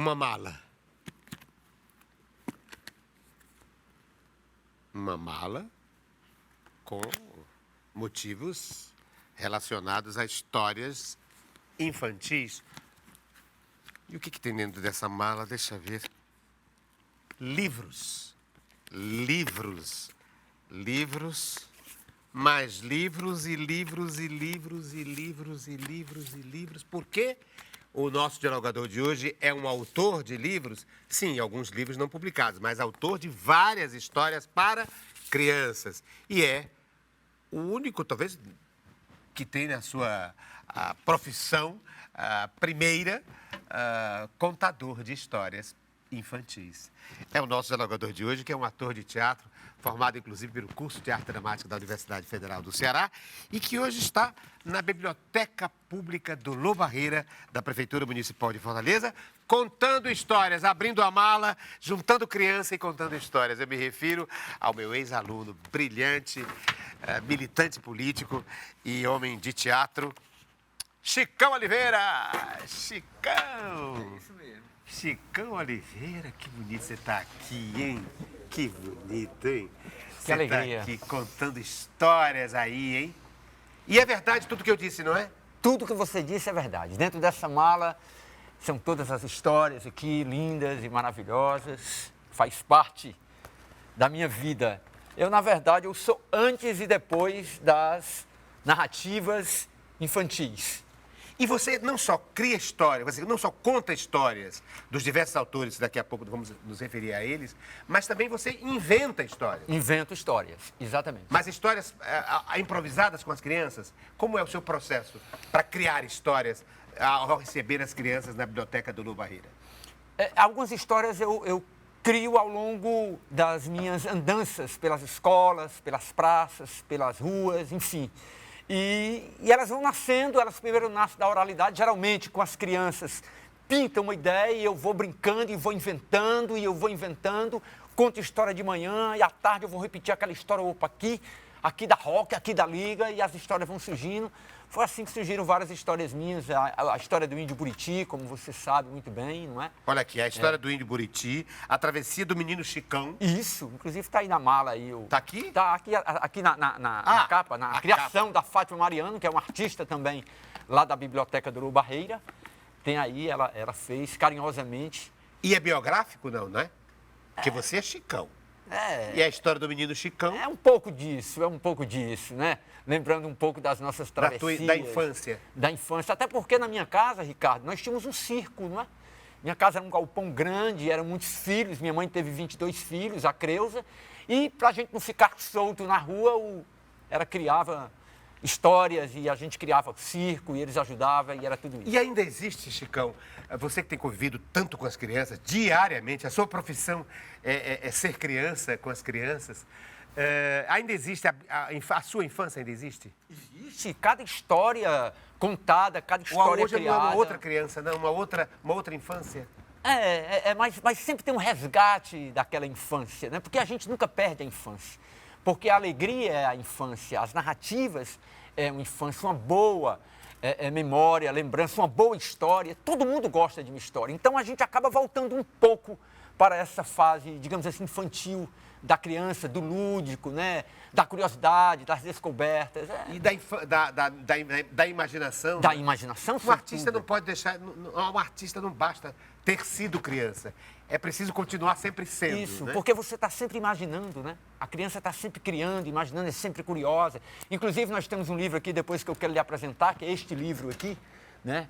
uma mala. Uma mala com motivos relacionados a histórias infantis. E o que tem dentro dessa mala? Deixa eu ver. Livros. Livros. Livros. Mais livros e livros e livros e livros e livros e livros. Por quê? O nosso dialogador de hoje é um autor de livros, sim, alguns livros não publicados, mas autor de várias histórias para crianças. E é o único, talvez, que tem na sua profissão primeira contador de histórias infantis. É o nosso dialogador de hoje, que é um ator de teatro, formado inclusive pelo curso de arte dramática da Universidade Federal do Ceará e que hoje está na Biblioteca Pública do Lô Barreira, da Prefeitura Municipal de Fortaleza, contando histórias, abrindo a mala, juntando criança e contando histórias. Eu me refiro ao meu ex-aluno brilhante, militante político e homem de teatro, Chicão Oliveira! Chicão! É isso mesmo. Chicão Oliveira, que bonito você tá aqui, hein? Que bonito, hein? Que alegria. Tá aqui contando histórias aí, hein? E é verdade tudo que eu disse, não é? Tudo que você disse é verdade. Dentro dessa mala são todas as histórias aqui, lindas e maravilhosas. Faz parte da minha vida. Eu, na verdade, eu sou antes e depois das narrativas infantis. E você não só cria histórias, você não só conta histórias dos diversos autores, daqui a pouco vamos nos referir a eles, mas também você inventa histórias. Invento histórias, exatamente. Mas histórias improvisadas com as crianças? Como é o seu processo para criar histórias ao receber as crianças na Biblioteca do Lô Barreira? Algumas histórias eu crio ao longo das minhas andanças pelas escolas, pelas praças, pelas ruas, enfim. E elas vão nascendo, elas primeiro nascem da oralidade, geralmente com as crianças pintam uma ideia e eu vou brincando e vou inventando, conto história de manhã e à tarde eu vou repetir aquela história, opa, aqui da Rock, aqui da Liga, e as histórias vão surgindo. Foi assim que surgiram várias histórias minhas, a história do Índio Buriti, como você sabe muito bem, não é? Olha aqui, a história do Índio Buriti, a travessia do menino Chicão. Isso, inclusive está aí na mala aí. Tá aqui? Tá aqui na capa, na criação da Fátima Mariano, que é uma artista também lá da Biblioteca do Lô Barreira. Tem aí, ela fez carinhosamente. E é biográfico, não, né? Porque você é Chicão. E a história do menino Chicão? É um pouco disso, né? Lembrando um pouco das nossas travessias. Da infância. Da infância. Até porque na minha casa, Ricardo, nós tínhamos um circo, não é? Minha casa era um galpão grande, eram muitos filhos. Minha mãe teve 22 filhos, a Creuza. E para a gente não ficar solto na rua, ela criava histórias e a gente criava circo e eles ajudavam e era tudo isso. E ainda existe, Chicão, você que tem convivido tanto com as crianças, diariamente, a sua profissão é ser criança com as crianças, ainda existe, a sua infância ainda existe? Existe, cada história contada, cada história hoje criada. Não é uma outra criança, não, uma outra infância? Mas sempre tem um resgate daquela infância, né? Porque a gente nunca perde a infância. Porque a alegria é a infância, as narrativas é uma infância, uma boa memória, lembrança, uma boa história. Todo mundo gosta de uma história. Então a gente acaba voltando um pouco para essa fase, digamos assim, infantil da criança, do lúdico, né? Da curiosidade, das descobertas. E da imaginação? Da imaginação, um artista não pode deixar... Um artista não basta ter sido criança. É preciso continuar sempre sendo. Isso, né? porque você está sempre imaginando, né? A criança está sempre criando, imaginando, é sempre curiosa. Inclusive, nós temos um livro aqui, depois que eu quero lhe apresentar, que é este livro aqui, né?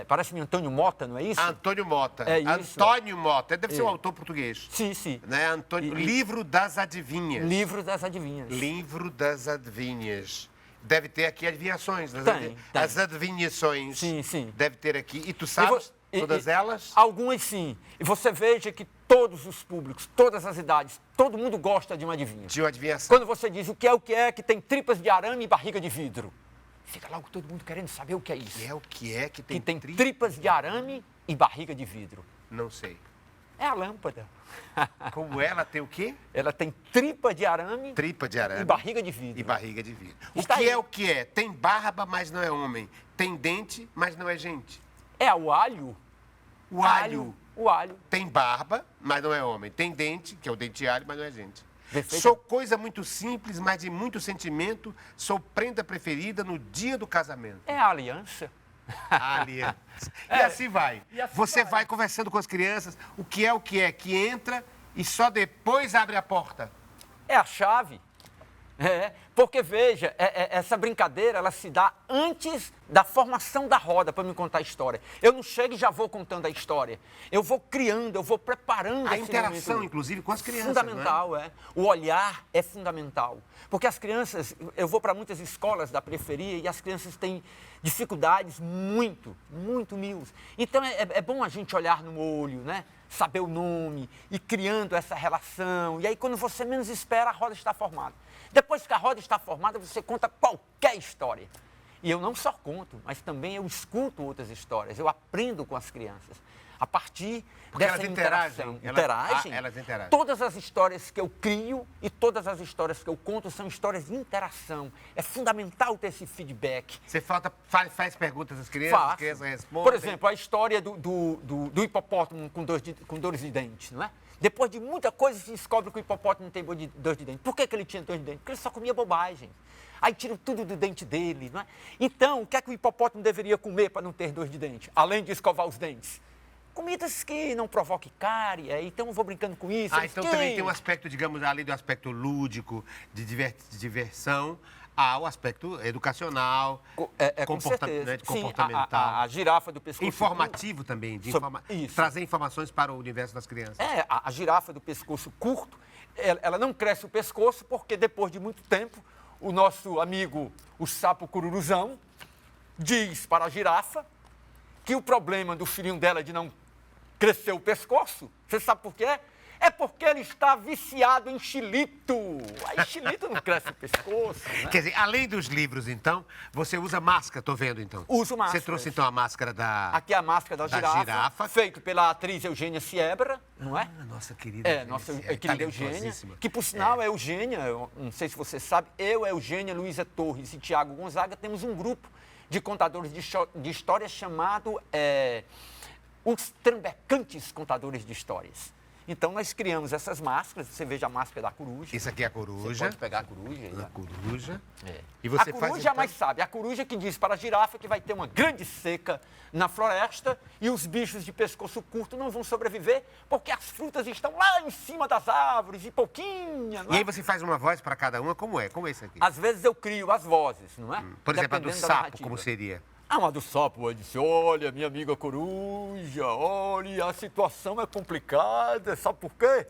Parece-me Antônio Mota, não é isso? Antônio Mota. É isso. Antônio Mota. Deve ser um autor português. Sim, sim. Né? Livro das Adivinhas. Livro das Adivinhas. Livro das Adivinhas. Deve ter aqui adivinhações. Tem. As adivinhações. Sim, sim. Deve ter aqui. E tu sabes todas elas? Algumas sim. E você veja que todos os públicos, todas as idades, todo mundo gosta de uma adivinha. De uma adivinhação. Quando você diz o que é que tem tripas de arame e barriga de vidro. Fica logo todo mundo querendo saber o que é isso. E é o que é que tem, tripas de arame e barriga de vidro. Não sei. É a lâmpada. Como ela tem o quê? Ela tem tripa de arame. Tripa de arame. E barriga de vidro. E barriga de vidro. Está o que aí. é o que é? Tem barba, mas não é homem. Tem dente, mas não é gente. É o alho. O alho. O alho. Tem barba, mas não é homem. Tem dente, que é o dente alho, mas não é gente. Perfeito. Sou coisa muito simples, mas de muito sentimento. Sou prenda preferida no dia do casamento. É a aliança. A aliança. E assim vai. E assim Você vai. vai conversando com as crianças, o que é, que entra e só depois abre a porta. É a chave. Porque, veja, essa brincadeira, ela se dá antes da formação da roda para me contar a história. Eu não chego e já vou contando a história. Eu vou criando, eu vou preparando A esse interação, momento. inclusive, com as crianças. Fundamental, não é? O olhar é fundamental. Porque as crianças, eu vou para muitas escolas da periferia e as crianças têm dificuldades muito mil. Então, é bom a gente olhar no olho, né? Saber o nome, e criando essa relação. E aí, quando você menos espera, a roda está formada. Depois que a roda está formada, você conta qualquer história. E eu não só conto, mas também eu escuto outras histórias. Eu aprendo com as crianças. A partir Porque dessa elas interação. interagem. Elas interagem. Todas as histórias que eu crio e todas as histórias que eu conto são histórias de interação. É fundamental ter esse feedback. Você faz perguntas às crianças, as Faço. crianças respondem. Por exemplo, a história do hipopótamo com dores de dentes, não é? Depois de muita coisa, se descobre que o hipopótamo não tem dor de dente. Por que ele tinha dor de dente? Porque ele só comia bobagem. Aí tiram tudo do dente dele, não é? Então, o que é que o hipopótamo deveria comer para não ter dor de dente? Além de escovar os dentes. Comidas que não provoquem cárie, então eu vou brincando com isso. Então também tem um aspecto, digamos, além do aspecto lúdico, de diversão, há o aspecto educacional, Com certeza. né, Sim, comportamental. a girafa do pescoço Informativo também, Isso. trazer informações para o universo das crianças. A girafa do pescoço curto, ela não cresce o pescoço porque depois de muito tempo, o nosso amigo, o sapo cururuzão, diz para a girafa que o problema do filhinho dela de não crescer o pescoço, você sabe por quê? É porque ele está viciado em xilito. Aí xilito não cresce o pescoço, né? Quer dizer, além dos livros, então, você usa máscara, estou vendo, então. Uso máscara. Você trouxe, então, a máscara da... Aqui é a máscara da girafa, feito pela atriz Eugênia Siebra, não é? Nossa querida Nossa Eugênia, querida Eugênia, talentosíssima. que por sinal é Eugênia, eu não sei se você sabe, eu, Eugênia, Luísa Torres e Tiago Gonzaga temos um grupo de contadores de histórias chamado os Trambecantes Contadores de Histórias. Então, nós criamos essas máscaras. Você veja a máscara da coruja. Isso aqui é a coruja. Você pode pegar a coruja. A coruja. E A você coruja faz, então... mais sabe. A coruja que diz para a girafa que vai ter uma grande seca na floresta e os bichos de pescoço curto não vão sobreviver porque as frutas estão lá em cima das árvores e pouquinha. E aí você faz uma voz para cada uma, como é? Como é isso aqui? Às vezes eu crio as vozes, não é? Por exemplo, a do Dependendo da sapo, narrativa. como seria? Uma do sapo, eu disse, olha, minha amiga coruja, olha, a situação é complicada, sabe por quê?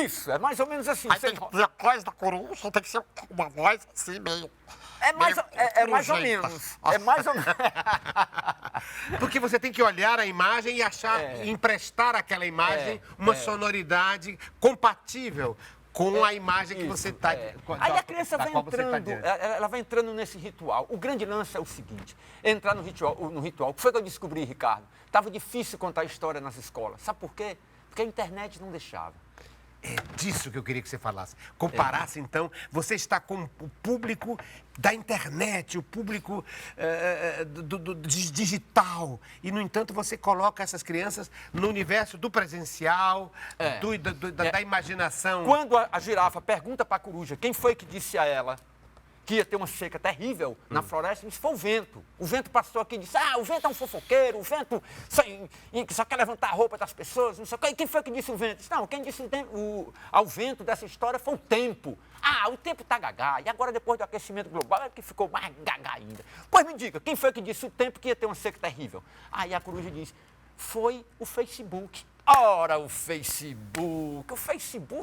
Isso, é mais ou menos assim. Aí tem que ter a voz da coruja, tem que ser uma voz assim, meio... É mais ou crujenta. menos. É mais ou menos. Porque você tem que olhar a imagem e achar, emprestar àquela imagem uma sonoridade compatível com a imagem que você está... Aí a criança vai entrando, ela vai entrando nesse ritual. O grande lance é o seguinte, entrar no ritual. O que foi que eu descobri, Ricardo? Estava difícil contar história nas escolas. Sabe por quê? Porque a internet não deixava. É disso que eu queria que você falasse. Comparasse, então, você está com o público da internet, o público do digital. E, no entanto, você coloca essas crianças no universo do presencial, da imaginação. Quando a girafa pergunta para a coruja quem foi que disse a ela que ia ter uma seca terrível na floresta, isso foi o vento. O vento passou aqui e disse, o vento é um fofoqueiro, o vento só quer levantar a roupa das pessoas, não sei o quê. Quem foi que disse o vento? Disse, não, quem disse ao vento dessa história foi o tempo. O tempo está gagá, e agora depois do aquecimento global é que ficou mais gagá ainda. Pois me diga, quem foi que disse o tempo que ia ter uma seca terrível? Aí a coruja diz, foi o Facebook. Ora, o Facebook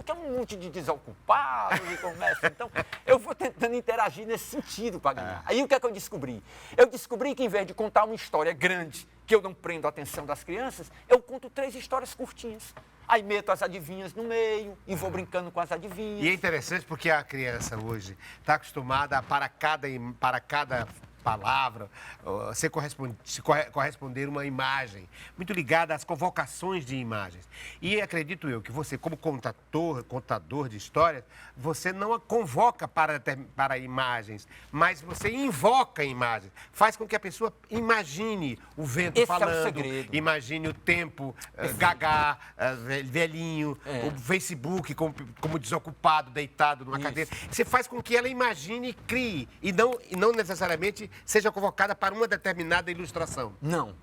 é um monte de desocupados e comércio. Então, eu vou tentando interagir nesse sentido para ganhar. Aí o que é que eu descobri? Eu descobri que, em vez de contar uma história grande, que eu não prendo a atenção das crianças, eu conto 3 histórias curtinhas. Aí meto as adivinhas no meio e vou brincando com as adivinhas. E é interessante porque a criança hoje está acostumada a, para cada palavra, corresponder uma imagem, muito ligada às convocações de imagens. E acredito eu que você, como contador de histórias, você não a convoca para imagens, mas você invoca imagens. Faz com que a pessoa imagine o vento Esse é o falando, segredo. imagine o tempo, gagá, velhinho, o Facebook como desocupado, deitado numa cadeira. Você faz com que ela imagine e crie, e não necessariamente seja convocada para uma determinada ilustração. Não.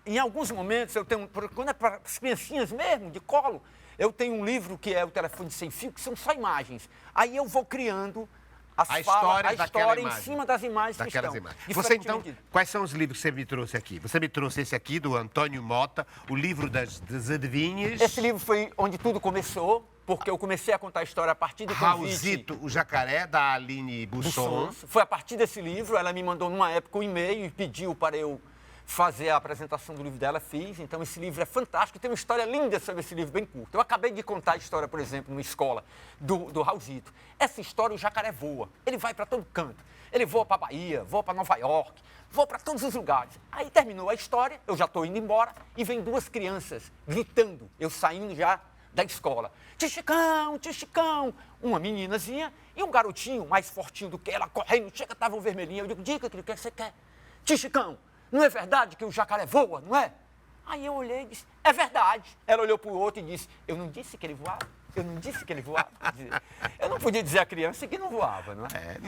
Em alguns momentos, eu tenho, quando é para as criancinhas mesmo, de colo, eu tenho um livro que é o Telefone Sem Fio, que são só imagens. Aí eu vou criando a história em cima das imagens que estão. Você, então, quais são os livros que você me trouxe aqui? Você me trouxe esse aqui, do Antônio Mota, o livro das adivinhas. Esse livro foi onde tudo começou, porque eu comecei a contar a história a partir do convite. Raulzito, o Jacaré, da Aline Busson. Foi a partir desse livro, ela me mandou numa época um e-mail e pediu para eu fazer a apresentação do livro dela, fiz. Então, esse livro é fantástico, tem uma história linda sobre esse livro, bem curto. Eu acabei de contar a história, por exemplo, numa escola do Raulzito. Essa história, o jacaré voa, ele vai para todo canto. Ele voa para Bahia, voa para Nova York, voa para todos os lugares. Aí terminou a história, eu já estou indo embora, e vem duas crianças gritando, eu saindo já da escola. Tichicão, Tichicão! Uma meninazinha e um garotinho mais fortinho do que ela, correndo, chega, estava um vermelhinho. Eu digo, diga, o que você quer? Tichicão, não é verdade que o jacaré voa, não é? Aí eu olhei e disse, é verdade. Ela olhou para o outro e disse, eu não disse que ele voava? Eu não disse que ele voava? Eu não podia dizer à criança que não voava, não é?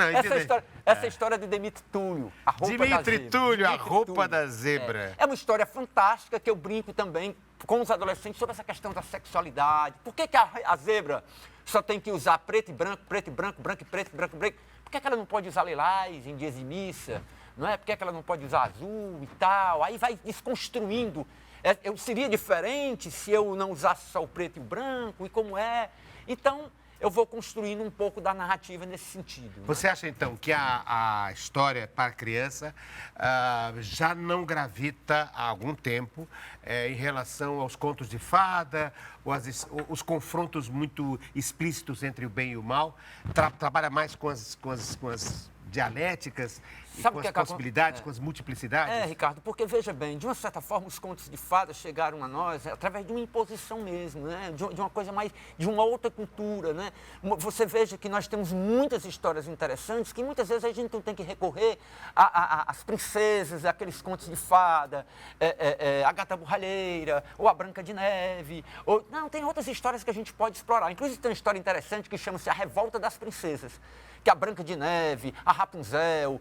Essa história de Dimitri Túlio, a roupa da zebra. Dimitri Túlio, a roupa da zebra. É uma história fantástica que eu brinco também com os adolescentes sobre essa questão da sexualidade. Por que a zebra só tem que usar preto e branco, branco e preto, branco e branco? Por que ela não pode usar lilás em dias de missa? Não é? Por que ela não pode usar azul e tal? Aí vai desconstruindo. Eu seria diferente se eu não usasse só o preto e o branco, e como é? Então, eu vou construindo um pouco da narrativa nesse sentido. Né? Você acha, então, que a história para a criança já não gravita há algum tempo em relação aos contos de fada, os confrontos muito explícitos entre o bem e o mal? Trabalha mais com as dialéticas, com as possibilidades, com as multiplicidades? Ricardo, porque veja bem, de uma certa forma os contos de fadas chegaram a nós através de uma imposição mesmo, né? De uma coisa mais, de uma outra cultura, né? Você veja que nós temos muitas histórias interessantes que muitas vezes a gente não tem que recorrer às princesas, àqueles contos de fada, a Gata Borralheira, ou a Branca de Neve, não, tem outras histórias que a gente pode explorar. Inclusive tem uma história interessante que chama-se A Revolta das Princesas, que a Branca de Neve, a Rapunzel,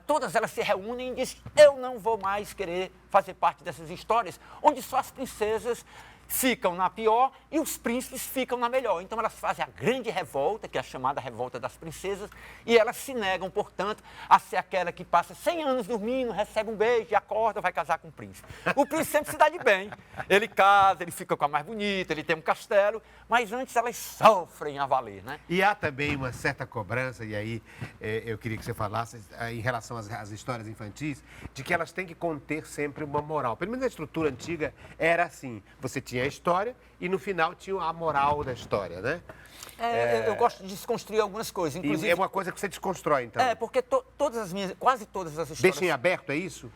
todas elas se reúnem e dizem, eu não vou mais querer fazer parte dessas histórias, onde só as princesas ficam na pior e os príncipes ficam na melhor. Então elas fazem a grande revolta, que é a chamada Revolta das Princesas, e elas se negam, portanto, a ser aquela que passa 100 anos dormindo, recebe um beijo e acorda, vai casar com o príncipe. O príncipe sempre se dá de bem. Ele casa, ele fica com a mais bonita, ele tem um castelo, mas antes elas sofrem a valer, né? E há também uma certa cobrança, e aí eu queria que você falasse em relação às histórias infantis, de que elas têm que conter sempre uma moral. Pelo menos na estrutura antiga era assim, você tinha a história e no final tinha a moral da história, né? Eu gosto de desconstruir algumas coisas, inclusive... E é uma coisa que você desconstrói, então? Porque quase todas as histórias... Deixa em aberto, é isso?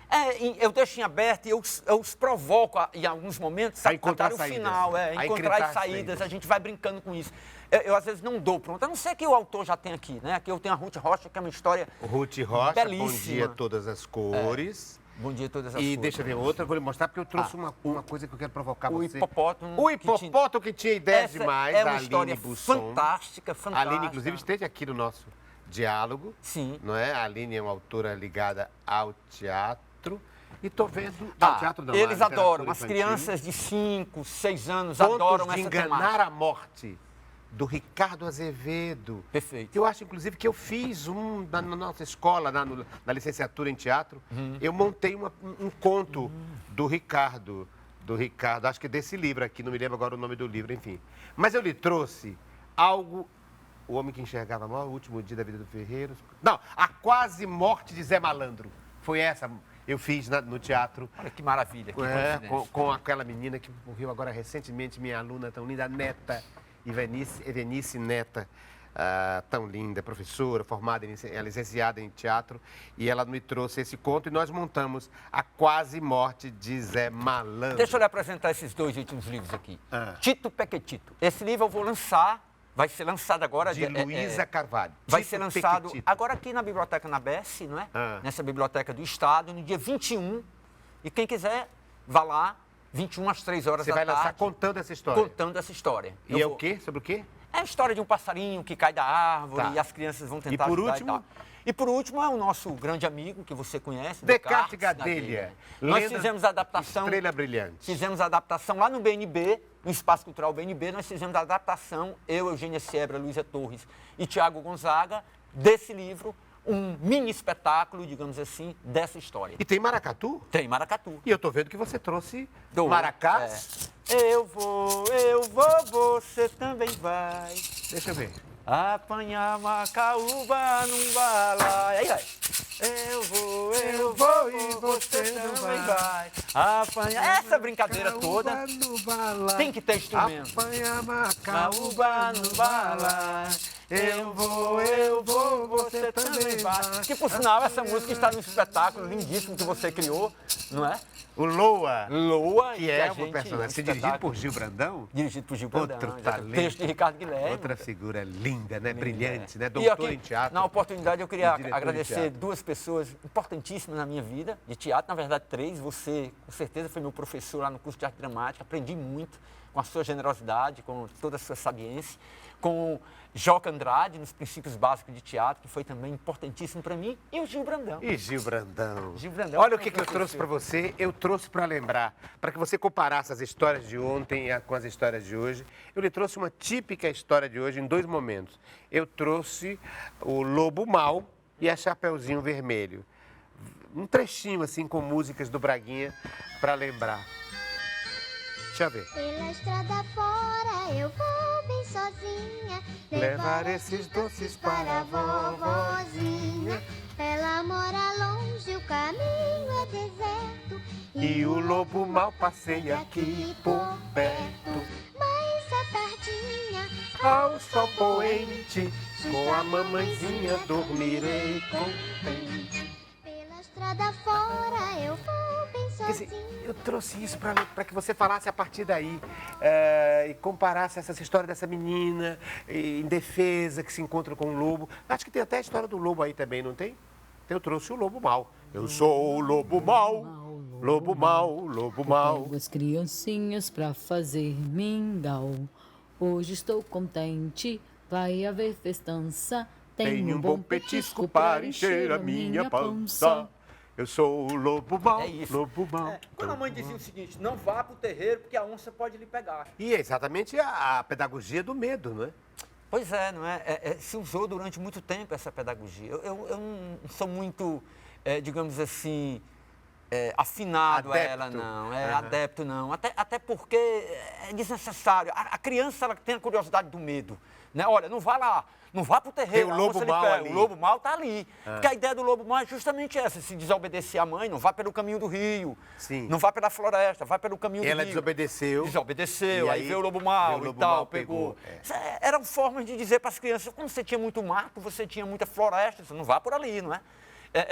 Eu deixo em aberto e eu os provoco, em alguns momentos, a encontrar o saídas. Final, encontrar as saídas, a gente vai brincando com isso. Eu às vezes não dou pronto, a não ser que o autor já tem aqui, né? Aqui eu tenho a Ruth Rocha, que é uma história Ruth Rocha, belíssima. Bom Dia Todas as Cores. Bom Dia Todas as Cores. E deixa eu ver outra, eu vou lhe mostrar, porque eu trouxe uma coisa que eu quero provocar o você. Hipopótamo. O hipopótamo que tinha ideias demais, é uma da Aline história Busson. fantástica. A Aline, inclusive, esteve aqui no nosso diálogo. Sim. Não é? A Aline é uma autora ligada ao teatro. E estou vendo... Ao teatro não, eles adoram. As infantil. crianças de 5, 6 anos Contos adoram de essa Enganar temática. a Morte, do Ricardo Azevedo. Perfeito. Eu acho, inclusive, que eu fiz na nossa escola, na licenciatura em teatro, eu montei um conto do Ricardo, acho que desse livro aqui, não me lembro agora o nome do livro, enfim. Mas eu lhe trouxe algo, O Homem que Enxergava Mal, O Último Dia da Vida do Ferreiro. Não, A Quase Morte de Zé Malandro. Foi essa, eu fiz no teatro. Olha que maravilha, que coincidência. Com aquela menina que morreu agora recentemente, minha aluna tão linda, Neta, Evenice Neta, tão linda, professora, formada, licenciada em teatro, e ela me trouxe esse conto e nós montamos A Quase Morte de Zé Malandro. Deixa eu lhe apresentar esses 2 últimos livros aqui. Ah. Tito Pequetito. Esse livro eu vou lançar, vai ser lançado agora. De Luísa Carvalho. Vai Tito ser lançado Pequetito. agora aqui na Biblioteca Nabes, não é? Ah. Nessa Biblioteca do Estado, no dia 21. E quem quiser, vá lá, 21 às 3 horas Você da vai tarde. lançar contando essa história. Contando essa história. E é o quê? Sobre o quê? É a história de um passarinho que cai da árvore Tá. e as crianças vão tentar E por ajudar último? e tal. E por último é o nosso grande amigo, que você conhece, Descartes Gadelha. Gadelha. Nós Lenda fizemos a adaptação... Estrela Brilhante. Fizemos a adaptação lá no BNB, no Espaço Cultural BNB, nós fizemos a adaptação, eu, Eugênia Siebra, Luísa Torres e Tiago Gonzaga, desse livro, um mini espetáculo, digamos assim, dessa história. E tem maracatu? Tem maracatu. E eu tô vendo que você trouxe Do- maracás. Eu vou, você também vai. Deixa eu ver. Apanhar macaúba num balaio. Aí vai. Eu vou e você também vai. Apanhar. Essa brincadeira toda tem que ter instrumento. Apanha Macaúba num balaio. Eu vou, você também vai. Que por sinal, essa música está num espetáculo lindíssimo que você criou, não é? O Loa, Loa, que é a um gente- personagem. Você espetáculo dirigido por Gil Brandão? Dirigido por Gil Brandão. Outro exato. talento. Texto de Ricardo Guilherme. Outra figura linda, né? Brilhante, né? E Doutor aqui, em teatro. na oportunidade, eu queria e diretor de agradecer teatro. 2 pessoas importantíssimas na minha vida de teatro, na verdade 3. Você, com certeza, foi meu professor lá no curso de arte dramática, aprendi muito com a sua generosidade, com toda a sua sabiência, com Joca Andrade, nos princípios básicos de teatro, que foi também importantíssimo para mim, e o Gil Brandão. E Gil Brandão. Gil Brandão Olha o foi que eu um trouxe para professor. você. Eu trouxe para lembrar, para que você comparasse as histórias de ontem com as histórias de hoje. Eu lhe trouxe uma típica história de hoje em 2 momentos. Eu trouxe o Lobo Mau e a Chapeuzinho Vermelho. Um trechinho assim com músicas do Braguinha para lembrar. Deixa eu ver. Pela estrada fora eu vou bem sozinha Levar esses doces para a vovozinha. Ela mora longe, o caminho é deserto E o Lobo Mau passeia aqui por perto. Mas à tardinha Ao sol poente, com a mamãezinha dormirei contente. pela estrada fora eu vou bem Quer dizer, sozinha. eu trouxe isso para que você falasse a partir daí e comparasse essa história dessa menina indefesa que se encontra com o lobo. Acho que tem até a história do lobo aí também, não tem? Eu trouxe o lobo mau. Eu sou o lobo mau, lobo mau, lobo mau. Pego as criancinhas pra fazer mingau. Hoje estou contente, vai haver festança. Tenho um bom petisco para encher a minha pança. Eu sou o lobo mau, É isso. lobo mau. Quando a mãe dizia o seguinte, não vá para o terreiro porque a onça pode lhe pegar. E é exatamente a pedagogia do medo, não é? Pois é, não é? Se usou durante muito tempo essa pedagogia. Eu não sou muito, digamos assim, afinado a ela, Adepto. não. Aham. Adepto, não. Até porque é desnecessário. A criança ela tem a curiosidade do medo. Né? Olha, não vá lá, não vá para o terreiro. Tem o a lobo onça lhe mau pega. ali. O lobo mau está ali. Porque a ideia do lobo mau é justamente essa, se desobedecer à mãe, não vá pelo caminho do rio. Sim. Não vá pela floresta, vá pelo caminho Ela do rio. desobedeceu. Desobedeceu, E aí aí veio o lobo veio mau o e lobo tal, mau, pegou. pegou, Isso eram formas de dizer para as crianças, como você tinha muito mato, você tinha muita floresta, você não vá por ali, não é?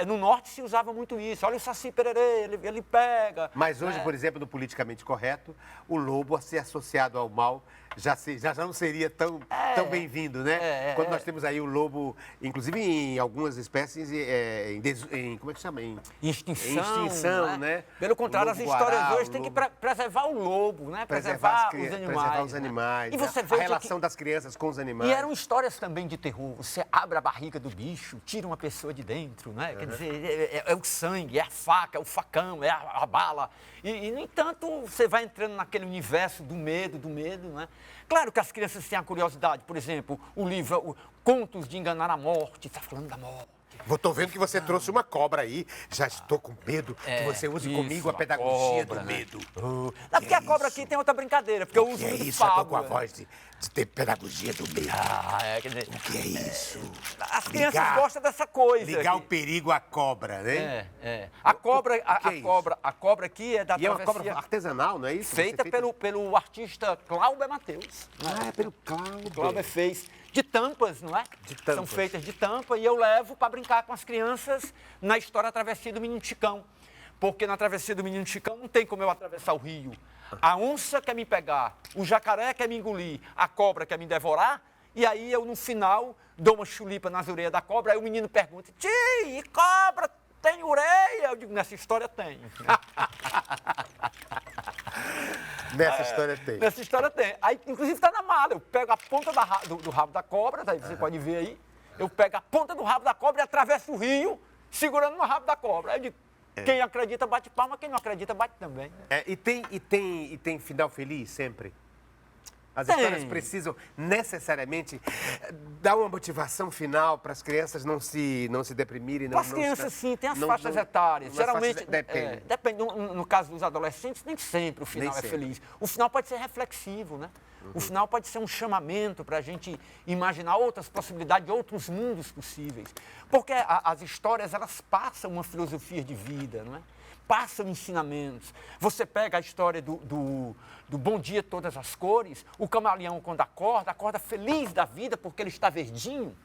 No norte se usava muito isso. Olha o Saci Pererê, ele pega. Mas hoje, por exemplo, no politicamente correto, o lobo a ser associado ao mal já não seria tão bem-vindo, né? Quando nós temos aí o lobo, inclusive em algumas espécies, como é que chama? Em extinção, né? Pelo contrário, O as lobo histórias guará, hoje o têm que lobo- preservar o lobo, né? Preservar Preservar os animais. Né? E né? você A vê relação das crianças com os animais. E eram histórias também de terror. Você abre a barriga do bicho, tira uma pessoa de dentro, né? Quer dizer, é o sangue, é a faca, é o facão, é a bala. E, no entanto, você vai entrando naquele universo do medo, né? Claro que as crianças têm a curiosidade. Por exemplo, o livro Contos de Enganar a Morte, está falando da morte. Estou vendo que você trouxe uma cobra aí. Já estou com medo que você use isso, comigo a a pedagogia cobra, do né? medo. Não, porque a cobra aqui tem outra brincadeira, porque eu uso Que é muito isso? Eu tô com a fábula. voz de ter pedagogia do medo. Quer dizer, O que é isso? as crianças Ligar- gostam dessa coisa. Ligar o aqui. perigo à cobra, né? A cobra, O que é isso? a cobra aqui é da E é uma travessia cobra artesanal, não é isso? feita Você pelo artista Cláudio Matheus. Ah, é pelo Cláudio. O Cláudio fez. de tampas, não é? De tampas. São feitas de tampa e eu levo para brincar com as crianças na história A Travessia do Menino Chicão. Porque na Travessia do Menino Chicão não tem como eu atravessar o rio. A onça quer me pegar, o jacaré quer me engolir, a cobra quer me devorar, e aí eu, no final, dou uma chulipa nas orelhas da cobra, aí o menino pergunta, tio, e cobra tem orelha? Eu digo, nessa história tem. Nessa história tem. Nessa história tem. Aí, inclusive, está na mala. Eu pego a ponta do rabo da cobra, tá aí você pode ver aí. Eu pego a ponta do rabo da cobra e atravesso o rio, segurando no rabo da cobra. Aí eu digo, quem acredita bate palma, quem não acredita bate também. E tem final feliz sempre? As Tem. histórias precisam necessariamente dar uma motivação final para as crianças não se deprimirem. Com as crianças, sim, tem as faixas etárias. Geralmente, depende. depende. No caso dos adolescentes, nem sempre o final Nem é sempre. feliz. O final pode ser reflexivo, né? O final pode ser um chamamento para a gente imaginar outras possibilidades, outros mundos possíveis. Porque as histórias, elas passam uma filosofia de vida, não é? Passam ensinamentos. Você pega a história do Bom Dia Todas as Cores, o camaleão quando acorda feliz da vida porque ele está verdinho.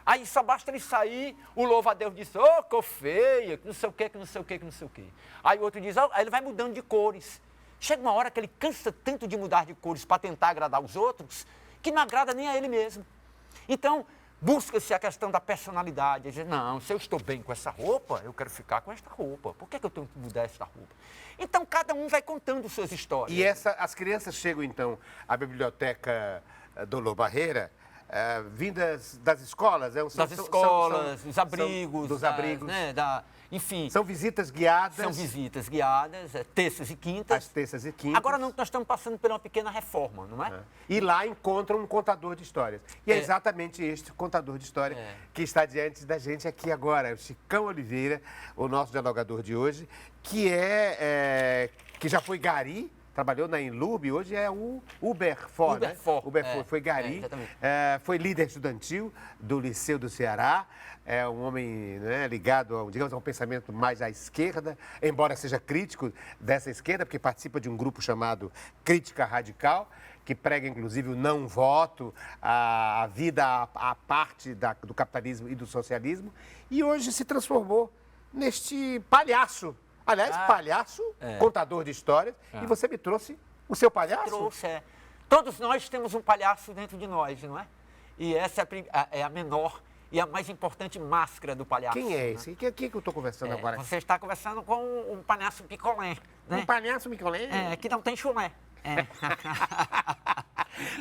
Aí só basta ele sair, o louva-a-Deus diz, ô, cor feia, que não sei o quê, que não sei o quê, que não sei o quê. Aí o outro diz, aí ele vai mudando de cores. Chega uma hora que ele cansa tanto de mudar de cores para tentar agradar os outros, que não agrada nem a ele mesmo. Então, busca-se a questão da personalidade. Dizer, não, se eu estou bem com essa roupa, eu quero ficar com esta roupa. Por que eu tenho que mudar esta roupa? Então, cada um vai contando suas histórias. E as crianças chegam, então, à biblioteca Dolor Barreira, vindas das escolas? Das escolas, dos abrigos. Dos abrigos. Enfim. São visitas guiadas? São visitas guiadas, terças e quintas. Às terças e quintas. Agora não, nós estamos passando por uma pequena reforma, não é? E lá encontram um contador de histórias. E é exatamente este contador de história que está diante da gente aqui agora, o Chicão Oliveira, o nosso dialogador de hoje, que já foi gari, trabalhou na Inlub, hoje é o Uberfor, né? Uberfor, foi gari, foi líder estudantil do Liceu do Ceará, é um homem, né, ligado a um pensamento mais à esquerda, embora seja crítico dessa esquerda, porque participa de um grupo chamado Crítica Radical, que prega, inclusive, o não voto, a vida à parte do capitalismo e do socialismo, e hoje se transformou neste palhaço. Aliás, palhaço, contador de histórias, e você me trouxe o seu palhaço? Trouxe. Todos nós temos um palhaço dentro de nós, não é? E essa é a menor e a mais importante máscara do palhaço. Quem é esse? Quem que eu estou conversando agora? Você está conversando com um palhaço picolé, né? Um palhaço picolé? Que não tem chulé.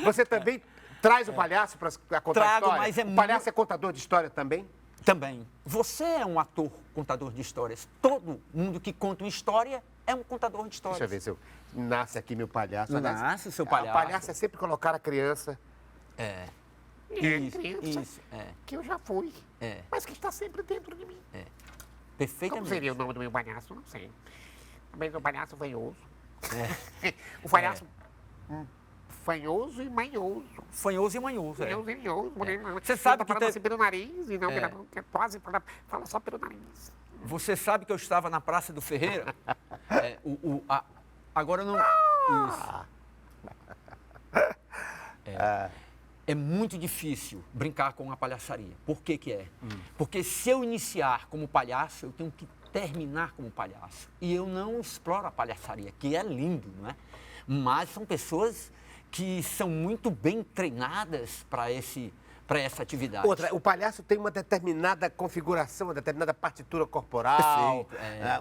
Você também traz o palhaço para contar Trago, história? mas O palhaço é contador de história também? Também. Você é um ator contador de histórias. Todo mundo que conta uma história é um contador de histórias. Deixa eu ver se eu... Nasce aqui meu palhaço. Nasce o seu palhaço. O palhaço é sempre colocar a criança. Isso. Que eu já fui. Mas que está sempre dentro de mim. Como Perfeitamente. seria o nome do meu palhaço? Não sei. Mas o palhaço fanhoso. O palhaço fanhoso e manhoso. Fanhoso e manhoso. Fanhoso e manhoso. Você sabe que falando assim pelo nariz e não pela boca. Quase fala só pelo nariz. Você sabe que eu estava na Praça do Ferreira? Agora eu não... É muito difícil brincar com a palhaçaria. Por que que é? Porque se eu iniciar como palhaço, eu tenho que terminar como palhaço. E eu não exploro a palhaçaria, que é lindo, não é? Mas são pessoas que são muito bem treinadas para essa atividade. Outra, o palhaço tem uma determinada configuração, uma determinada partitura corporal,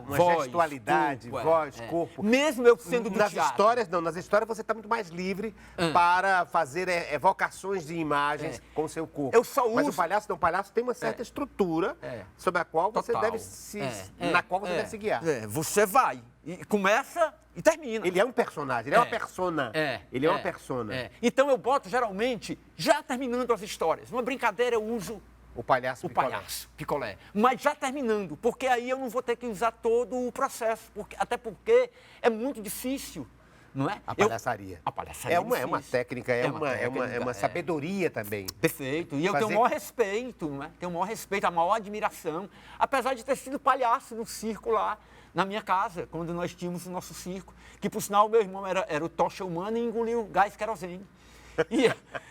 uma gestualidade, voz, corpo. Mesmo eu sendo do nas teatro. histórias, não. Nas histórias você está muito mais livre para fazer evocações de imagens com o seu corpo. Eu só Mas uso- o palhaço não. O palhaço tem uma certa estrutura sobre a qual você Total. deve na qual você deve se guiar. Você vai, e começa e termina. Ele é um personagem, ele é uma persona. Ele é uma persona. Então eu boto, geralmente, já terminando as histórias. Numa brincadeira eu uso O palhaço o picolé. palhaço, picolé. Mas já terminando, porque aí eu não vou ter que usar todo o processo. Até porque é muito difícil, não é? A palhaçaria. A palhaçaria É uma difícil. técnica, é uma sabedoria também. Perfeito. E eu tenho o maior respeito, não é? Tenho o maior respeito, a maior admiração. Apesar de ter sido palhaço no circo lá, na minha casa, quando nós tínhamos o nosso circo. Que, por sinal, meu irmão era o tocha humana e engoliu gás querosene.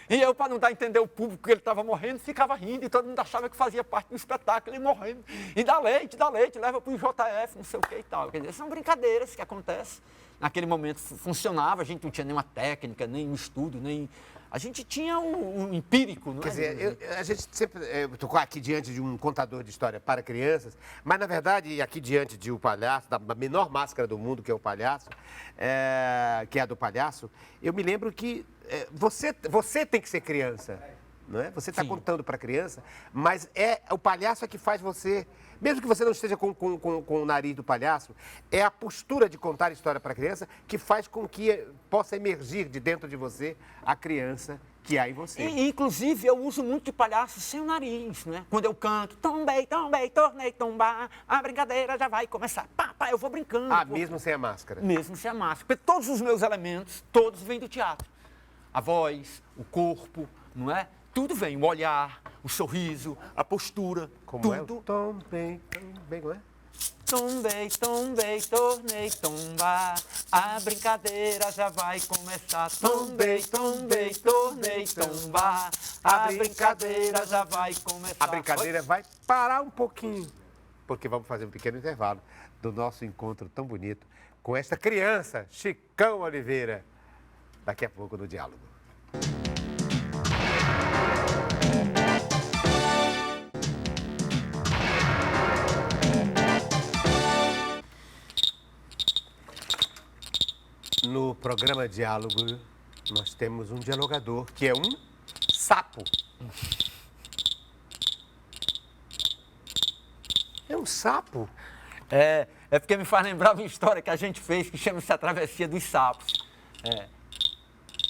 E eu, para não dar a entender o público que ele estava morrendo, ficava rindo e todo mundo achava que fazia parte do espetáculo, ele morrendo. E dá leite, leva para o JF, não sei o que e tal. Quer dizer, são brincadeiras que acontecem. Naquele momento funcionava, a gente não tinha nenhuma técnica, nem estudo, nem... A gente tinha um empírico, não é? Quer dizer, a gente sempre tocou aqui diante de um contador de história para crianças, mas, na verdade, aqui diante de um palhaço, da menor máscara do mundo, que é o palhaço, que é a do palhaço, eu me lembro que você tem que ser criança, não é? Você está contando para a criança, mas o palhaço é que faz você... Mesmo que você não esteja com o nariz do palhaço, é a postura de contar história para a criança que faz com que possa emergir de dentro de você a criança que há em você. Inclusive, eu uso muito de palhaço sem o nariz, né? Quando eu canto, tombei, tornei tombar, a brincadeira já vai começar. Pá, eu vou brincando. Mesmo sem a máscara? Mesmo sem a máscara. Porque todos os meus elementos, todos vêm do teatro. A voz, o corpo, não é? Tudo vem, o olhar, o sorriso, a postura, como tudo. É o tombei, não é? Tombei, tornei tombar, a brincadeira já vai começar. Tombei, tornei tombar, a brincadeira já vai começar. A brincadeira vai parar um pouquinho, porque vamos fazer um pequeno intervalo do nosso encontro tão bonito com esta criança, Chicão Oliveira, daqui a pouco no Diálogo. No programa Diálogo, nós temos um dialogador que é um sapo. É um sapo? É porque me faz lembrar uma história que a gente fez que chama-se A Travessia dos Sapos.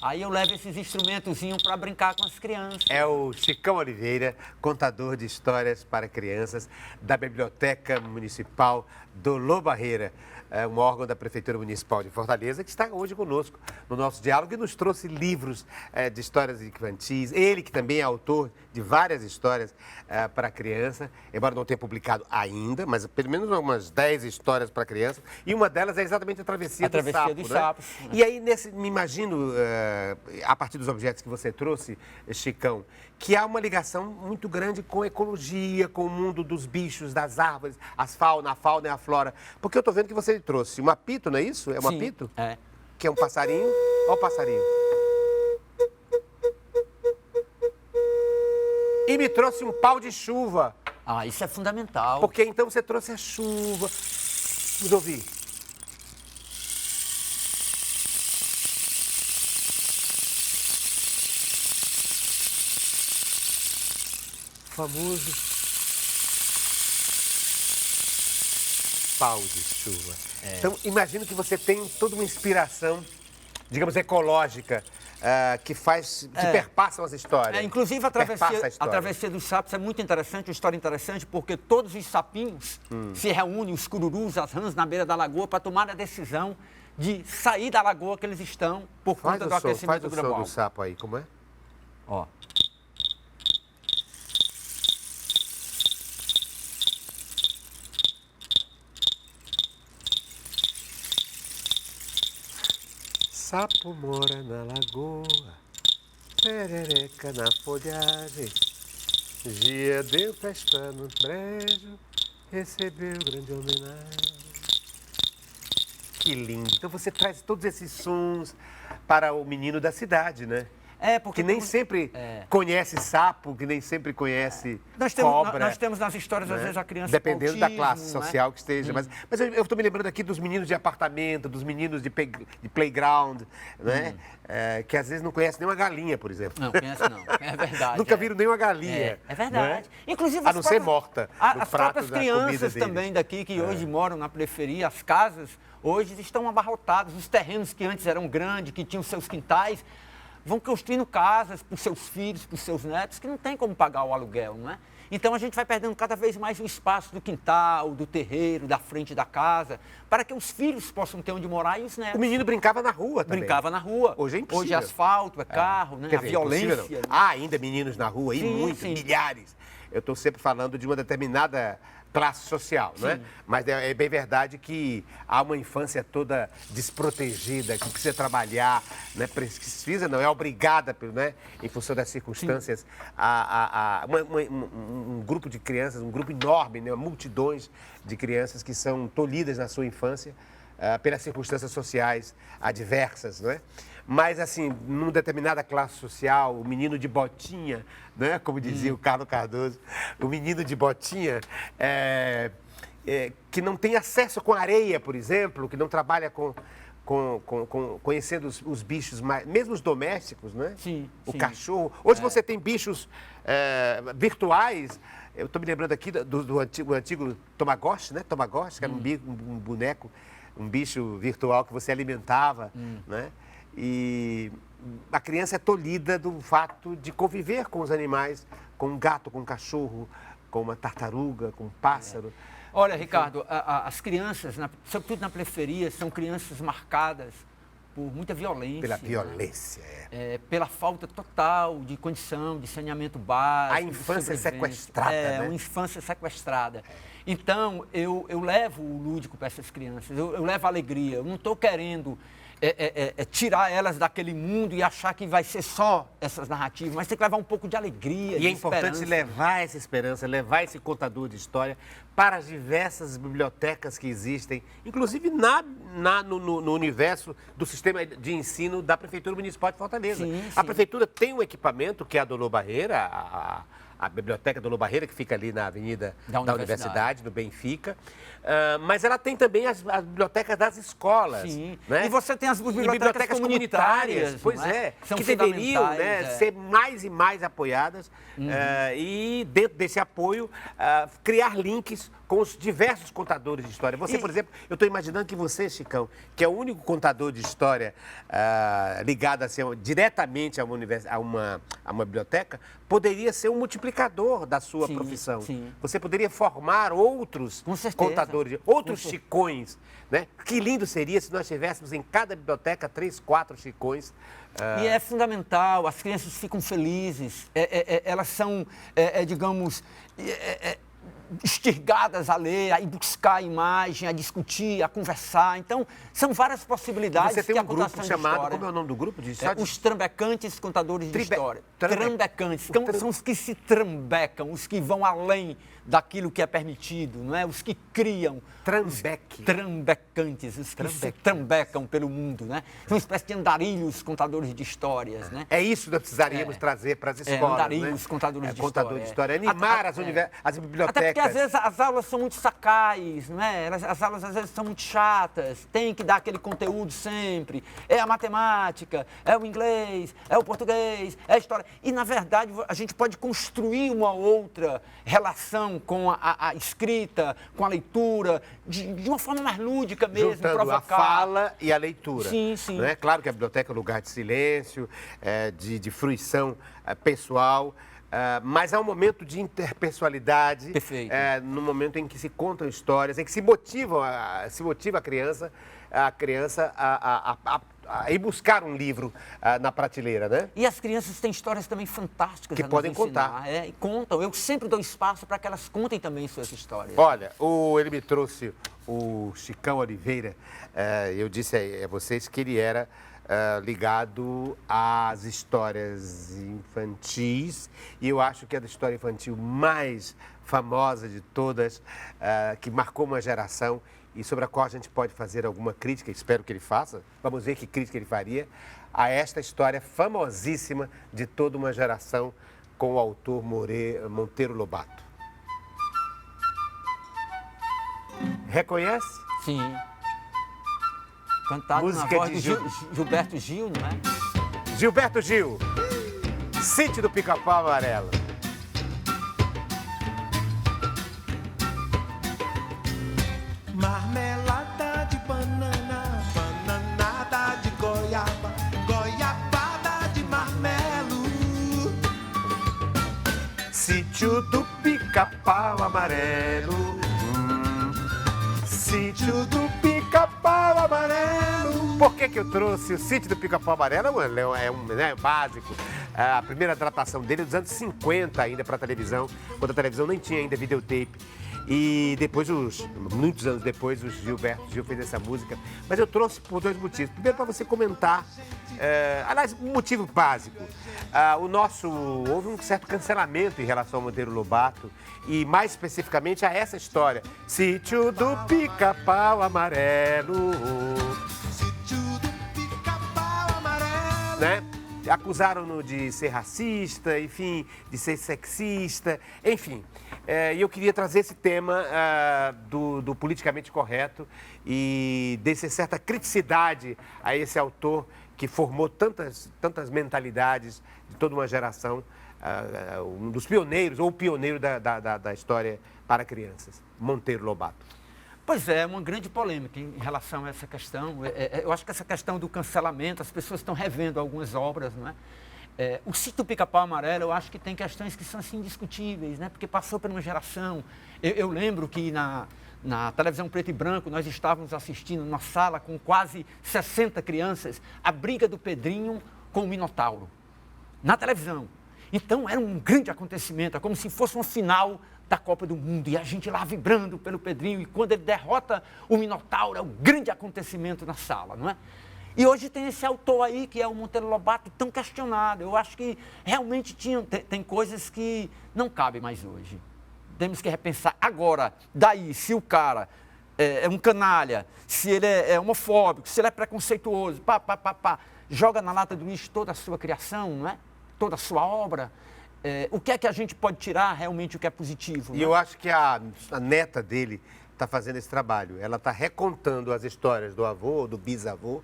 Aí eu levo esses instrumentozinhos para brincar com as crianças. É o Chicão Oliveira, contador de histórias para crianças da Biblioteca Municipal do Lobarreira, um órgão da Prefeitura Municipal de Fortaleza, que está hoje conosco no nosso diálogo e nos trouxe livros de histórias infantis. Ele, que também é autor de várias histórias para criança, embora não tenha publicado ainda, mas pelo menos umas 10 histórias para criança. E uma delas é exatamente a Travessia do Sapo. Dos né? Sapos. E aí, me imagino, a partir dos objetos que você trouxe, Chicão, que há uma ligação muito grande com a ecologia, com o mundo dos bichos, das árvores, a fauna e a flora. Porque eu estou vendo que você trouxe um apito, não é isso? É um Sim, apito? é. Que é um passarinho. Olha o passarinho. E me trouxe um pau de chuva. Isso é fundamental. Porque então você trouxe a chuva. Vamos ouvir. Famoso pau de chuva. Então, imagino que você tem toda uma inspiração, digamos, ecológica, que perpassam as histórias. Inclusive, a travessia dos sapos é muito interessante, uma história interessante, porque todos os sapinhos se reúnem, os cururus, as rãs, na beira da lagoa, para tomar a decisão de sair da lagoa que eles estão por conta do aquecimento global. Faz o som do sapo aí, como é? Ó. Sapo mora na lagoa, perereca na folhagem. Dia deu festa no brejo, recebeu grande homenagem. Que lindo! Então você traz todos esses sons para o menino da cidade, né? Porque que nem sempre conhece sapo, que nem sempre conhece cobra. Nós temos nas histórias, às vezes, a criança dependendo com autismo, da classe social que esteja. Mas eu estou me lembrando aqui dos meninos de apartamento, dos meninos de playground, né? Que às vezes não conhecem nem uma galinha, por exemplo. Não, conhece não. É verdade. Nunca viram nem uma galinha. É verdade. Né? Inclusive, a não ser morta. As próprias crianças também daqui, que hoje moram na periferia, as casas hoje estão abarrotadas. Os terrenos que antes eram grandes, que tinham seus quintais, vão construindo casas para os seus filhos, para os seus netos, que não tem como pagar o aluguel, não é? Então a gente vai perdendo cada vez mais o espaço do quintal, do terreiro, da frente da casa, para que os filhos possam ter onde morar e os netos. O menino brincava na rua também. Brincava na rua. Hoje é impossível. Hoje é asfalto, é carro, né? Quer A dizer, violência. Há ainda meninos na rua, e Sim, muitos, sim. milhares. Eu estou sempre falando de uma determinada classe social, não é? Mas é bem verdade que há uma infância toda desprotegida, que precisa trabalhar, né? Precisa, não, é obrigada, né? Em função das circunstâncias, um grupo de crianças, um grupo enorme, né? Multidões de crianças que são tolhidas na sua infância pelas circunstâncias sociais adversas, não é? Mas, assim, numa determinada classe social, o menino de botinha, né? Como dizia o Carlos Cardoso, o menino de botinha que não tem acesso com areia, por exemplo, que não trabalha conhecendo os bichos, mesmo os domésticos, né? Sim, o sim. cachorro. Hoje você tem bichos virtuais. Eu estou me lembrando aqui do antigo Tamagotchi, né? Tamagotchi, que era um boneco, um bicho virtual que você alimentava, né? E a criança é tolhida do fato de conviver com os animais, com um gato, com um cachorro, com uma tartaruga, com um pássaro. Olha, Ricardo, as crianças, sobretudo na periferia, são crianças marcadas por muita violência. Pela violência, pela falta total de condição, de saneamento básico. A infância de sobrevivência. sequestrada, né? Uma infância sequestrada. Então, eu levo o lúdico para essas crianças, eu levo a alegria. Eu não estou querendo tirar elas daquele mundo e achar que vai ser só essas narrativas, mas tem que levar um pouco de alegria, E de é importante esperança. levar essa esperança, levar esse contador de história para as diversas bibliotecas que existem, inclusive no universo do sistema de ensino da Prefeitura Municipal de Fortaleza. Sim, A sim. Prefeitura tem um equipamento que é a Dolor Barreira, a Biblioteca Dolor Barreira, que fica ali na Avenida da Universidade, no Benfica. Mas ela tem também as bibliotecas das escolas. Sim. Né? E você tem as E bibliotecas comunitárias, pois não é? São que deveriam, fundamentais, né, ser mais e mais apoiadas e, dentro desse apoio, criar links com os diversos contadores de história. Você, por exemplo, eu estou imaginando que você, Chicão, que é o único contador de história ligado assim, diretamente a uma biblioteca, poderia ser um multiplicador da sua Sim, profissão. sim. Você poderia formar outros Com certeza. contadores, outros chicões, né? Que lindo seria se nós tivéssemos em cada biblioteca 3, 4 chicões. E é fundamental, as crianças ficam felizes, elas são, digamos, instighadas a ler, a ir buscar a imagem, a discutir, a conversar. Então, são várias possibilidades. Você tem que um a grupo contação de chamado, história- como é o nome do grupo? Os trambecantes contadores de história. Trambecantes. São os que se trambecam, os que vão além daquilo que é permitido, não é? Os que criam. Trambeque. Trambecantes, os que se trambecam pelo mundo, né? São uma espécie de andarilhos contadores de histórias, né? É isso que nós precisaríamos trazer para as escolas. andarilhos, né? contadores de contador de história. história. Animar as Até bibliotecas. porque às vezes as aulas são muito sacais, não é? As aulas às vezes são muito chatas, tem que dar aquele conteúdo sempre. É a matemática, é o inglês, é o português, é a história. E, na verdade, a gente pode construir uma outra relação com a escrita, com a leitura, de uma forma mais lúdica mesmo, Juntando provocar. a fala e a leitura. Sim, sim. Não é? Claro que a biblioteca é um lugar de silêncio, de fruição pessoal, mas há um momento de interpessoalidade. Perfeito. No momento em que se contam histórias, em que se motiva a criança a ir buscar um livro na prateleira, né? E as crianças têm histórias também fantásticas Que a nos podem ensinar, contar. E contam. Eu sempre dou espaço para que elas contem também suas histórias. Olha, ele me trouxe o Chicão Oliveira. Eu disse a vocês que ele era ligado às histórias infantis. E eu acho que é a história infantil mais famosa de todas, que marcou uma geração e sobre a qual a gente pode fazer alguma crítica, espero que ele faça. Vamos ver que crítica ele faria a esta história famosíssima de toda uma geração com o autor Monteiro Lobato. Reconhece? Sim. Cantado Música na voz de do Gilberto Gil, não é? Gilberto Gil, Sítio do Pica-Pau Amarelo. Marmelada de banana, bananada de goiaba, goiabada de marmelo. Sítio do Pica-Pau Amarelo. Sítio do Pica-Pau Amarelo. Por que eu trouxe o Sítio do Pica-Pau Amarelo? É básico. A primeira adaptação dele é dos anos 50 ainda para a televisão, quando a televisão nem tinha ainda videotape. E depois, muitos anos depois, o Gilberto Gil fez essa música. Mas eu trouxe por 2 motivos. Primeiro, para você comentar, aliás, um motivo básico. Houve um certo cancelamento em relação ao Monteiro Lobato e, mais especificamente, a essa história. Sítio do Pica-Pau Amarelo. Sítio do Pica-Pau Amarelo. Né? Acusaram-no de ser racista, enfim, de ser sexista, enfim. E eu queria trazer esse tema do politicamente correto e dessa certa criticidade a esse autor que formou tantas mentalidades de toda uma geração, um dos pioneiros, ou o pioneiro da história para crianças, Monteiro Lobato. Pois é, uma grande polêmica em relação a essa questão. Eu acho que essa questão do cancelamento, as pessoas estão revendo algumas obras, não é? O Sítio do Pica-Pau Amarelo, eu acho que tem questões que são assim indiscutíveis, né? Porque passou por uma geração. Eu lembro que na televisão preto e branco, nós estávamos assistindo numa sala com quase 60 crianças, a briga do Pedrinho com o Minotauro, na televisão. Então, era um grande acontecimento, é como se fosse uma final da Copa do Mundo, e a gente lá vibrando pelo Pedrinho, e quando ele derrota o Minotauro, é um grande acontecimento na sala, não é? E hoje tem esse autor aí, que é o Monteiro Lobato, tão questionado. Eu acho que realmente tem coisas que não cabem mais hoje. Temos que repensar agora. Daí, se o cara é um canalha, se ele é homofóbico, se ele é preconceituoso, joga na lata do lixo toda a sua criação, não é? Toda a sua obra. O que é que a gente pode tirar realmente o que é positivo? E eu acho que a neta dele está fazendo esse trabalho. Ela está recontando as histórias do avô, do bisavô,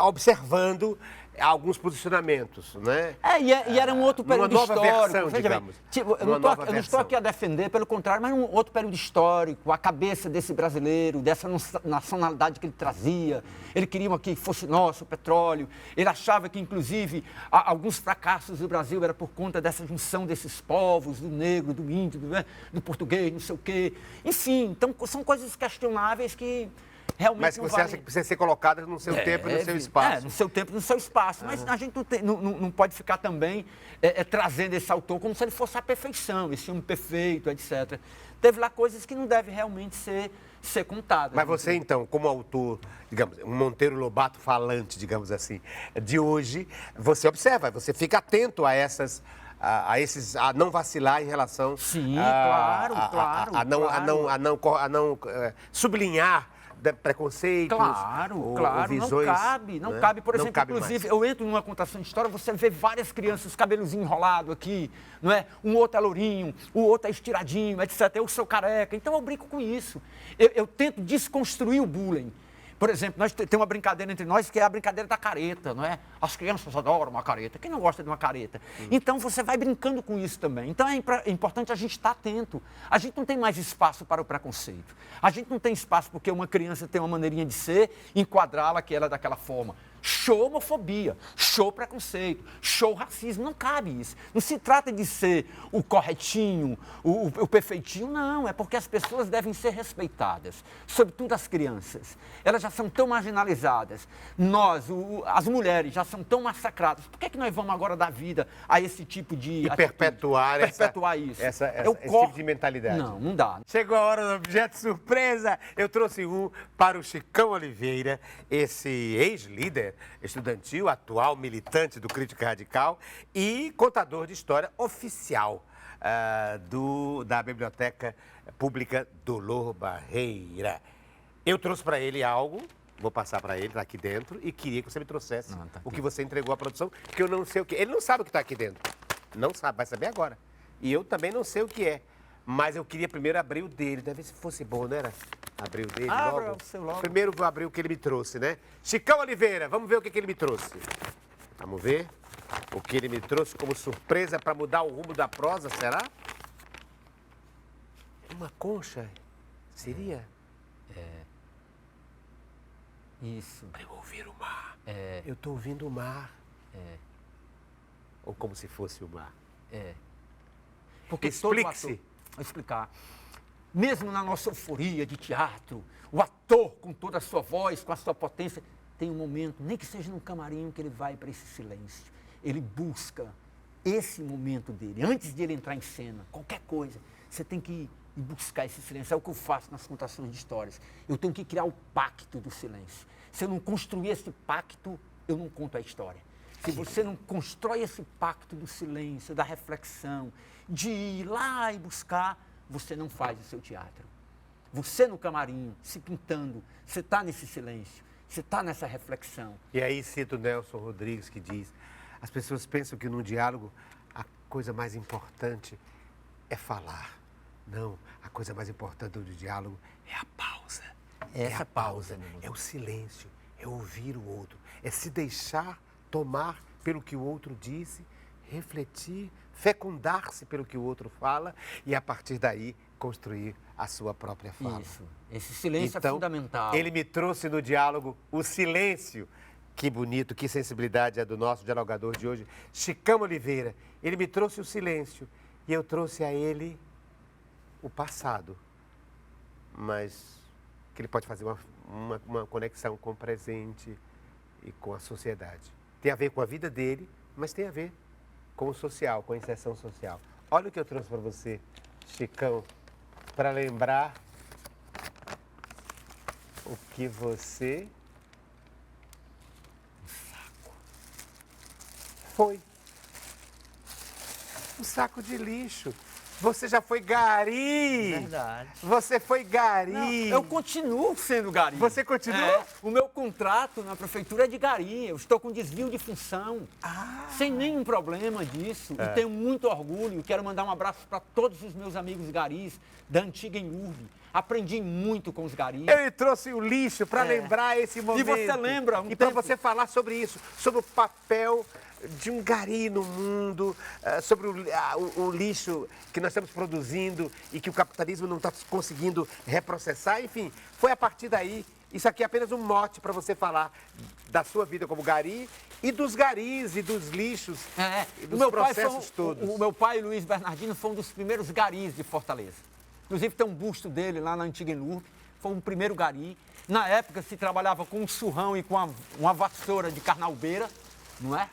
observando alguns posicionamentos, né? E era um outro período nova histórico. versão, Veja bem, digamos. eu não estou aqui a defender, pelo contrário, mas um outro período histórico, a cabeça desse brasileiro, dessa nacionalidade que ele trazia. Ele queria que fosse nosso, o petróleo. Ele achava que, inclusive, alguns fracassos do Brasil era por conta dessa junção desses povos, do negro, do índio, do português, não sei o quê. Enfim, então são coisas questionáveis que realmente mas que você acha que precisa ser colocada no seu tempo e no seu espaço. No seu tempo e no seu espaço. Mas a gente não pode ficar também trazendo esse autor como se ele fosse a perfeição, esse homem perfeito, etc. Teve lá coisas que não devem realmente ser contadas. Mas você, então, como autor, digamos, um Monteiro Lobato falante, digamos assim, de hoje, você observa, você fica atento a a não vacilar em relação claro. a não sublinhar preconceitos, Claro, visões, não cabe. Por exemplo, cabe inclusive, mais. eu entro numa contação de história, você vê várias crianças, cabelozinho enrolado aqui, não é? Um outro é lourinho, o outro é estiradinho, etc. Eu sou careca, então eu brinco com isso. Eu tento desconstruir o bullying. Por exemplo, nós temos uma brincadeira entre nós que é a brincadeira da careta, não é? As crianças adoram uma careta. Quem não gosta de uma careta? Então, você vai brincando com isso também. Então, é importante a gente estar atento. A gente não tem mais espaço para o preconceito. A gente não tem espaço porque uma criança tem uma maneirinha de ser, enquadrá-la que ela é daquela forma. Show homofobia, show preconceito, show racismo, não cabe isso. Não se trata de ser o corretinho, o perfeitinho, não. É porque as pessoas devem ser respeitadas, sobretudo as crianças. Elas já são tão marginalizadas. Nós, as mulheres, já são tão massacradas. Por que é que nós vamos agora dar vida a esse tipo de E perpetuar isso? esse tipo de mentalidade? Não dá. Chegou a hora do objeto surpresa. Eu trouxe um para o Chicão Oliveira, esse ex-líder estudantil, atual militante do Crítica Radical e contador de história oficial da Biblioteca Pública Dolor Barreira. Eu trouxe para ele algo, vou passar para ele, está aqui dentro, e queria que você me trouxesse o que você entregou à produção, porque eu não sei o que. Ele não sabe o que está aqui dentro. Não sabe, vai saber agora. E eu também não sei o que é. Mas eu queria primeiro abrir o dele. Deve se fosse bom, né? Abrir o dele Abra logo. o seu logo. Primeiro vou abrir o que ele me trouxe, né? Chicão Oliveira, vamos ver o que ele me trouxe. Vamos ver o que ele me trouxe como surpresa para mudar o rumo da prosa, será? Uma concha? Seria? Isso. Para eu ouvir o mar. É. Eu estou ouvindo o mar. Ou como se fosse o mar. Porque Explique-se. Vou explicar. Mesmo na nossa euforia de teatro, o ator, com toda a sua voz, com a sua potência, tem um momento, nem que seja num camarim, que ele vai para esse silêncio. Ele busca esse momento dele, antes de ele entrar em cena, qualquer coisa. Você tem que ir buscar esse silêncio. É o que eu faço nas contações de histórias. Eu tenho que criar o pacto do silêncio. Se eu não construir esse pacto, eu não conto a história. Se você não constrói esse pacto do silêncio, da reflexão, de ir lá e buscar, você não faz o seu teatro. Você no camarim, se pintando, você está nesse silêncio, você está nessa reflexão. E aí cito o Nelson Rodrigues que diz, as pessoas pensam que num diálogo a coisa mais importante é falar. Não, a coisa mais importante do diálogo é a pausa. Essa é a pausa, pausa, meu irmão. é o silêncio, é ouvir o outro, é se deixar tomar pelo que o outro disse, refletir, fecundar-se pelo que o outro fala e a partir daí construir a sua própria fala. Isso. Esse silêncio é Então, fundamental. ele me trouxe no diálogo o silêncio. Que bonito, que sensibilidade é do nosso dialogador de hoje, Chicão Oliveira. Ele me trouxe o silêncio e eu trouxe a ele o passado. Mas que ele pode fazer uma conexão com o presente e com a sociedade. Tem a ver com a vida dele, mas tem a ver com o social, com a inserção social. Olha o que eu trouxe para você, Chicão, para lembrar o que você foi. Um saco de lixo. Você já foi gari. Verdade. Você foi gari. Não, eu continuo sendo gari. Você continua? É, o meu contrato na prefeitura é de gari. Eu estou com desvio de função. Sem nenhum problema disso. E tenho muito orgulho. Quero mandar um abraço para todos os meus amigos garis da antiga Enurbe. Aprendi muito com os garis. Eu lhe trouxe o lixo para lembrar esse momento. você lembra E para tempo- você falar sobre isso, sobre o papel de um gari no mundo, sobre o lixo que nós estamos produzindo e que o capitalismo não está conseguindo reprocessar. Enfim, foi a partir daí. Isso aqui é apenas um mote para você falar da sua vida como gari e dos garis e dos lixos e dos processos todos. O meu pai, Luiz Bernardino, foi um dos primeiros garis de Fortaleza. Inclusive tem um busto dele lá na antiga Enurbe. Foi o primeiro gari. Na época se trabalhava com um surrão e com uma vassoura de carnalbeira, não é?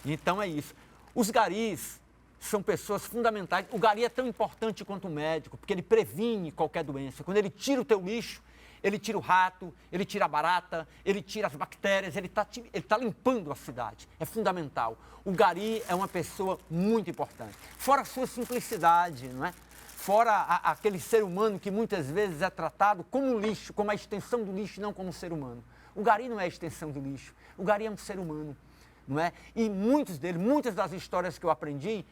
Então é isso. Os garis são pessoas fundamentais. O gari é tão importante quanto o médico, porque ele previne qualquer doença. Quando ele tira o teu lixo, ele tira o rato, ele tira a barata, ele tira as bactérias, ele tá limpando a cidade. É fundamental. O gari é uma pessoa muito importante. Fora a sua simplicidade, não é? Fora aquele ser humano que muitas vezes é tratado como lixo, como a extensão do lixo, não como ser humano. O gari não é a extensão do lixo. O gari é um ser humano. Não é? E muitas das histórias que eu aprendi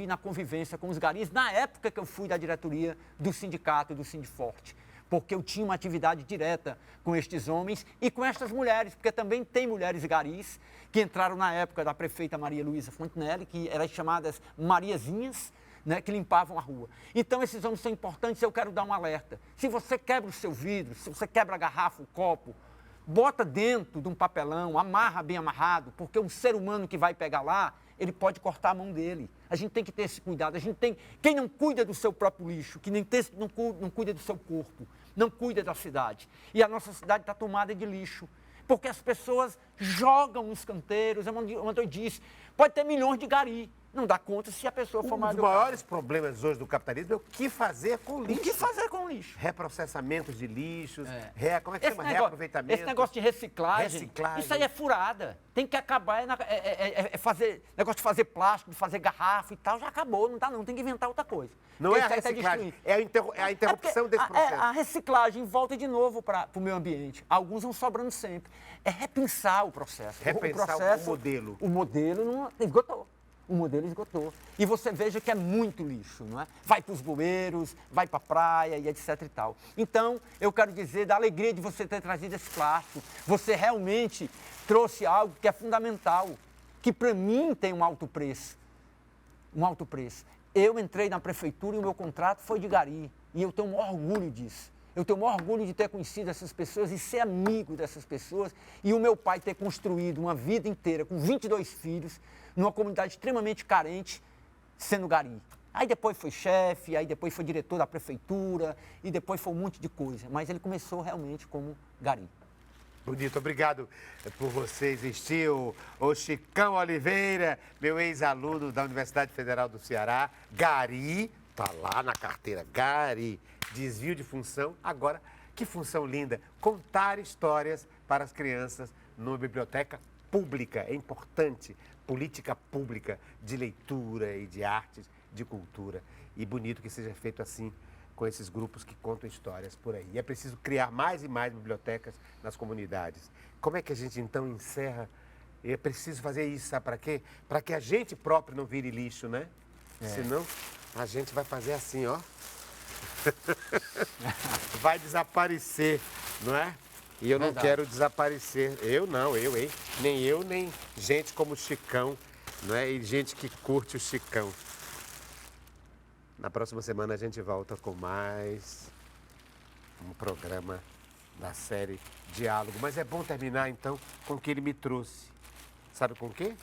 na convivência com os garis, na época que eu fui da diretoria do sindicato, do Sindiforte, porque eu tinha uma atividade direta com estes homens e com estas mulheres, porque também tem mulheres garis que entraram na época da prefeita Maria Luísa Fontenelle, que eram chamadas Mariazinhas, né, que limpavam a rua. Então, esses homens são importantes, eu quero dar um alerta. Se você quebra o seu vidro, se você quebra a garrafa, o copo, bota dentro de um papelão, amarra bem amarrado, porque um ser humano que vai pegar lá, ele pode cortar a mão dele. A gente tem que ter esse cuidado. Quem não cuida do seu próprio lixo, que não cuida do seu corpo, não cuida da cidade. E a nossa cidade está tomada de lixo, porque as pessoas jogam nos canteiros. Eu disse, pode ter milhões de gari. Não dá conta se a pessoa for Um mal dos educada. maiores problemas hoje do capitalismo é o que fazer com o lixo. O que fazer com o lixo? Reprocessamentos de lixos, como é que Esse chama? negócio, Reaproveitamento. esse negócio de reciclagem, Reciclagem. isso aí é furada. Tem que acabar, fazer, negócio de fazer plástico, de fazer garrafa e tal, já acabou, não dá não, tem que inventar outra coisa. Não Porque é a isso aí tá reciclagem, destruindo. é a interrupção porque desse processo. A reciclagem volta de novo para o meio ambiente. Alguns vão sobrando sempre. É repensar o processo. Repensar o modelo. O modelo não esgotou. O modelo esgotou. E você veja que é muito lixo, não é? Vai para os bueiros, vai para a praia e etc e tal. Então, eu quero dizer da alegria de você ter trazido esse plástico. Você realmente trouxe algo que é fundamental, que para mim tem um alto preço. Um alto preço. Eu entrei na prefeitura e o meu contrato foi de gari. E eu tenho um orgulho disso. Eu tenho um orgulho de ter conhecido essas pessoas e ser amigo dessas pessoas. E o meu pai ter construído uma vida inteira com 22 filhos, numa comunidade extremamente carente, sendo gari. Aí depois foi chefe, aí depois foi diretor da prefeitura, e depois foi um monte de coisa. Mas ele começou realmente como gari. Bonito, obrigado por você existir, o Chicão Oliveira, meu ex-aluno da Universidade Federal do Ceará, gari, Tá lá na carteira. Gari, desvio de função. Agora, que função linda. Contar histórias para as crianças numa biblioteca pública. É importante. Política pública de leitura e de artes, de cultura. E bonito que seja feito assim, com esses grupos que contam histórias por aí. E é preciso criar mais e mais bibliotecas nas comunidades. Como é que a gente então encerra? É preciso fazer isso, sabe para quê? Para que a gente próprio não vire lixo, né? Senão a gente vai fazer assim, ó. Vai desaparecer, não é? E eu não Verdade. quero desaparecer. Eu não, hein? Nem eu, nem gente como o Chicão, não é? E gente que curte o Chicão. Na próxima semana a gente volta com mais um programa da série Diálogo. Mas é bom terminar então com o que ele me trouxe. Sabe com o quê?